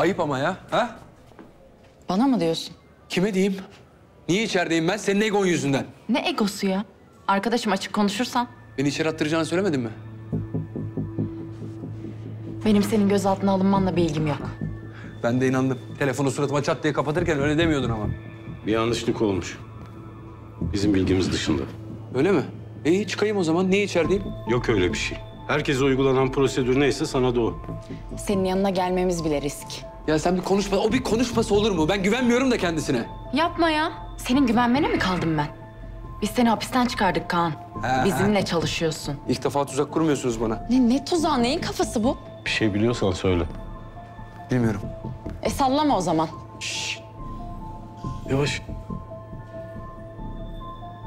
Ayıp ama ya, ha? Bana mı diyorsun? Kime diyeyim? Niye içerideyim ben? Senin egon yüzünden. Ne egosu ya? Arkadaşım açık konuşursan. Beni içeri attıracağını söylemedin mi? Benim senin gözaltına alınmanla bir ilgim yok. Ben de inandım. Telefonu suratıma çat diye kapatırken öyle demiyordun ama. Bir yanlışlık olmuş. Bizim bilgimiz dışında. Öyle mi? İyi çıkayım o zaman. Niye içerideyim? Yok öyle bir şey. Herkese uygulanan prosedür neyse sana da o. Senin yanına gelmemiz bile risk. Ya sen bir konuşma, o bir konuşması olur mu? Ben güvenmiyorum da kendisine. Yapma ya. Senin güvenmene mi kaldım ben? Biz seni hapisten çıkardık Kaan. Bizimle çalışıyorsun. İlk defa tuzak kurmuyorsunuz bana. Ne tuzağı, neyin kafası bu? Bir şey biliyorsan söyle. Bilmiyorum. Sallama o zaman. Yavaş.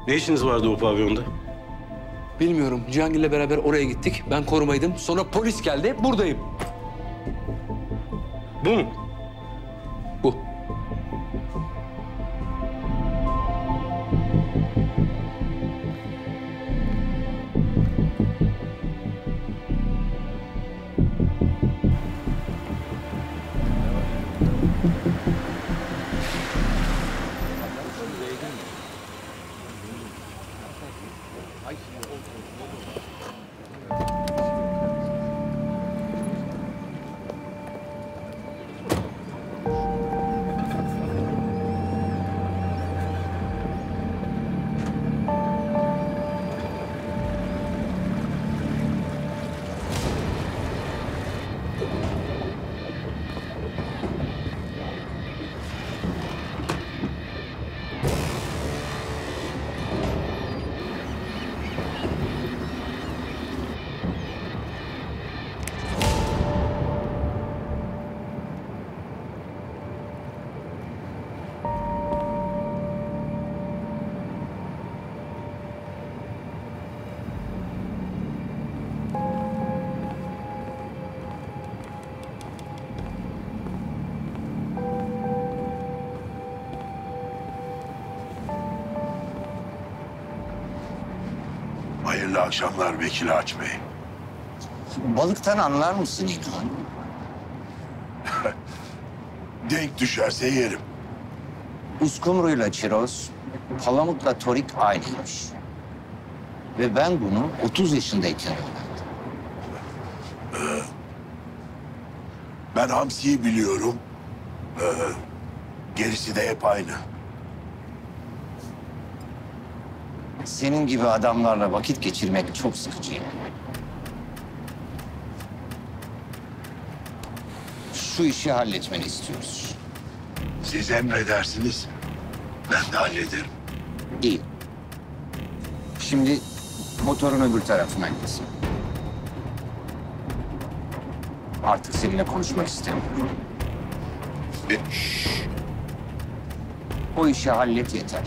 Ne işiniz vardı o pavyonda? Bilmiyorum. Cihangir'le beraber oraya gittik. Ben korumaydım. Sonra polis geldi. Buradayım. Bu mu? Bu. Hayırlı akşamlar Vekil Ağaç Bey. Balıktan anlar mısın İlhan? Denk düşerse yerim. Uskumruyla çiroz, palamutla torik aynıymış. Ve ben bunu 30 yaşındayken öğrendim. Ben hamsiyi biliyorum. Gerisi de hep aynı. Senin gibi adamlarla vakit geçirmek çok sıkıcı. Şu işi halletmeni istiyoruz. Siz emredersiniz. Ben de hallederim. İyi. Şimdi motorun öbür tarafına gitsin. Artık seninle konuşmak istemiyorum. O işi hallet yeter.